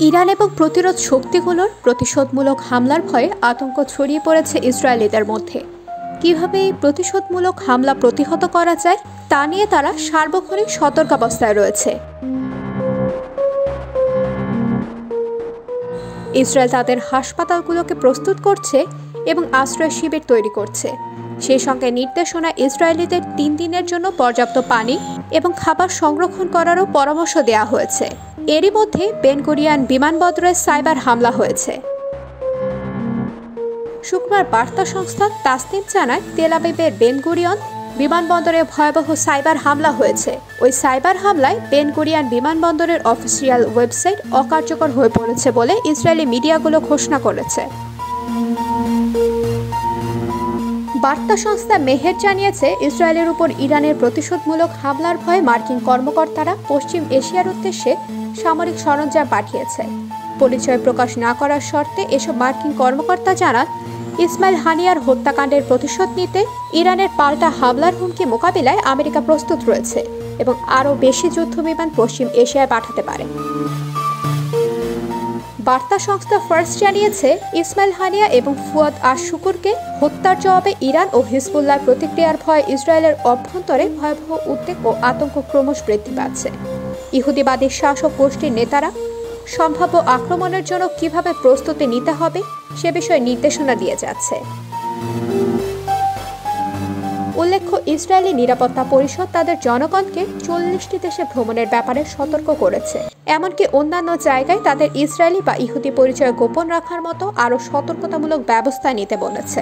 Iran এবং প্রতিরোধ শক্তিগুলোর প্রতিশোধমূলক হামলার ভয়ে আতঙ্ক ছড়িয়ে পড়েছে ইসরায়েলিদের মধ্যে। কিভাবে এই প্রতিশোধমূলক হামলা প্রতিহত করা যায় তা নিয়ে তারা সার্বক্ষণিক সতর্কাবস্থায় রয়েছে। ইসরায়েল তাদের হাসপাতালগুলোকে প্রস্তুত করছে এবং আশ্রয় শিবির তৈরি করছে। সেই সঙ্গে নির্দেশনা ইসরায়েলিদের 3 দিনের জন্য পর্যাপ্ত পানি এবং খাবার সংরক্ষণ করারও পরামর্শ দেওয়া হয়েছে। এরই মধ্যে বেন গুরিয়ন বিমানবন্দরে সাইবার হামলা হয়েছে। শুক্রবার বার্তা সংস্থা তাসনিম জানায়, তেল আবিবের বেন গুরিয়ন বিমানবন্দরে ভয়াবহ সাইবার হামলা হয়েছে। ওই সাইবার হামলায় বেন গুরিয়ন বিমানবন্দরের অফিসিয়াল ওয়েবসাইট অকার্যকর হয়ে পড়েছে বলে ইসরায়েলি মিডিয়াগুলো ঘোষণা করেছে। বার্তা সংস্থা মেহের জানিয়েছে, ইসরায়েলের উপর ইরানের প্রতিশোধমূলক হামলার ভয়ে মার্কিন কর্মকর্তারা পশ্চিম এশিয়ার উদ্দেশ্যে সামরিক সরঞ্জাম পাঠিয়েছে। পরিচয় প্রকাশ না করার শর্তে এসব মার্কিন কর্মকর্তা জানান, ইসমাইল হানিয়ার হত্যাকাণ্ডের প্রতিশোধ নিতে ইরানের পাল্টা হামলার হুমকি মোকাবিলায় আমেরিকা প্রস্তুত রয়েছে এবং আরও বেশি যুদ্ধবিমান পশ্চিম এশিয়ায় পাঠাতে পারে। বার্তা সংস্থা ফার্স্ট জানিয়েছে, ইসমাইল হানিয়া এবং ফুয়াদ আশ-শুকুরকে হত্যার জবাবে ইরান ও হিজবুল্লাহর প্রতিক্রিয়ার ভয়ে ইসরায়েলের অভ্যন্তরে ভয়াবহ উদ্বেগ ও আতঙ্ক ক্রমশ বৃদ্ধি পাচ্ছে। ইহুদিবাদী শাসক গোষ্ঠীর নেতারা সম্ভাব্য আক্রমণের জন্য কিভাবে প্রস্তুতি নিতে হবে সে বিষয়ে নির্দেশনা দিয়ে যাচ্ছে। উল্লেখ্য, ইসরায়েলি নিরাপত্তা পরিষদ তাদের জনগণকে 40টি দেশে ভ্রমণের ব্যাপারে সতর্ক করেছে। এমনকি অন্যান্য জায়গায় তাদের ইসরায়েলি বা ইহুদি পরিচয় গোপন রাখার মতো আরও সতর্কতামূলক ব্যবস্থা নিতে বলেছে।